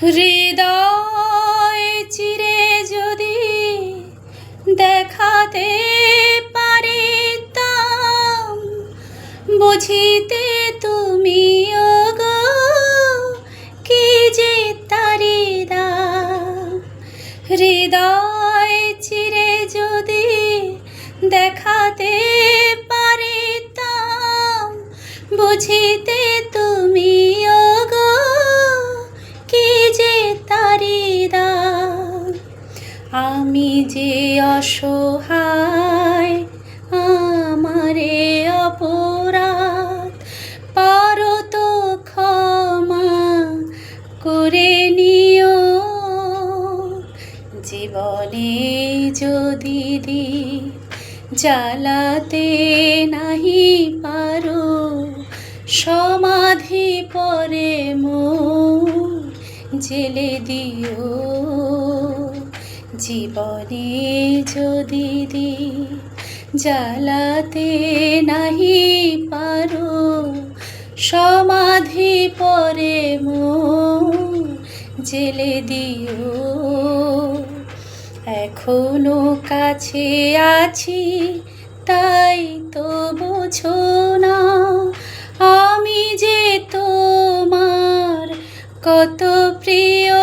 হৃদয় চিরে যদি দেখাতে পারিতাম, বুঝিতে তুমি ওগো কি যে তারি দাম। হৃদয় চিরে যদি দেখাতে পারিতাম, বুঝিতে তুমি ওগো কি যে তারি দাম। আমি যে অসহায়, আমারে অপরাধ পারো তো ক্ষমা করে নিও। জীবনে যদি দীপ জ্বালাতে নাহি পারো, সমাধি পরে মোর জেলে দিও। জীবনে যদি দীপ জ্বালাতে নাহি পারো, সমাধি পরে মোর জেলে দিও। এখনো কাছে আছি তাই তো বোঝো না, আমি যে তোমার কত প্রিয়।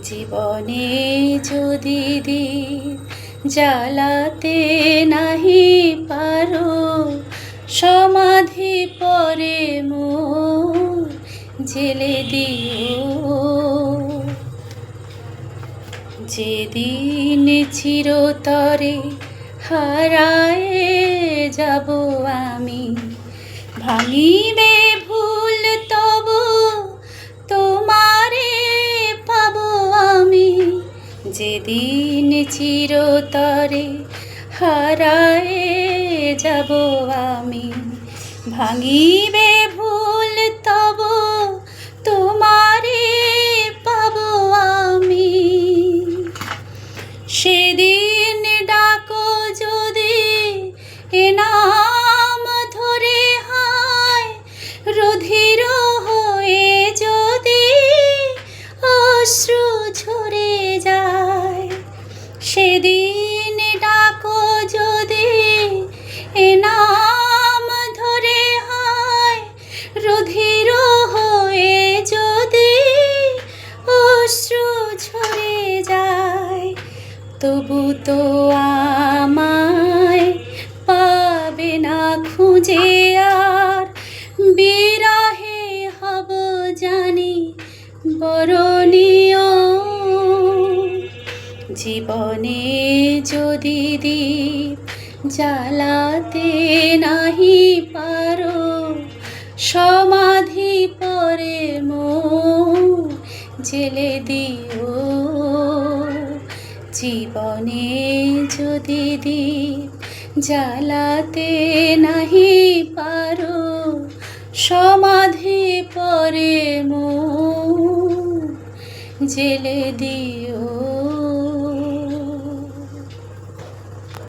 জীবনে যদি দীপ জ্বালাতে নাহি পারো, সমাধি পরে মোর জেলে দিও। যেদিন চিরতরে হারায়ে যাব আমি, ভাঙিবে ভুল তবু তোমারে পাবো আমি। যেদিন চিরতরে হারায়ে যাব আমি, ভাঙিবে ভুল তবু তোমারে পাবো আমি। সেদিন ডাকো যদি এ নাম ধরে, হায় রুধির হয়ে যদি অশ্রু ঝরে যায়। সেদিন ডাকো যদি এ নাম ধরে, হায় রুধির হয়ে যদি অশ্রু ঝরে যায়। তবু তো আমায় পাবে না খুঁজে আর, বিরহে হব জানি বরণীয়। জীবনে যদি দীপ জ্বালাতে নাহি পারো, সমাধি পরে মোর জেলে দিও। জীবনে যদি দীপ জ্বালাতে নাহি পারো, সমাধি পরে মোর জেলে দিও।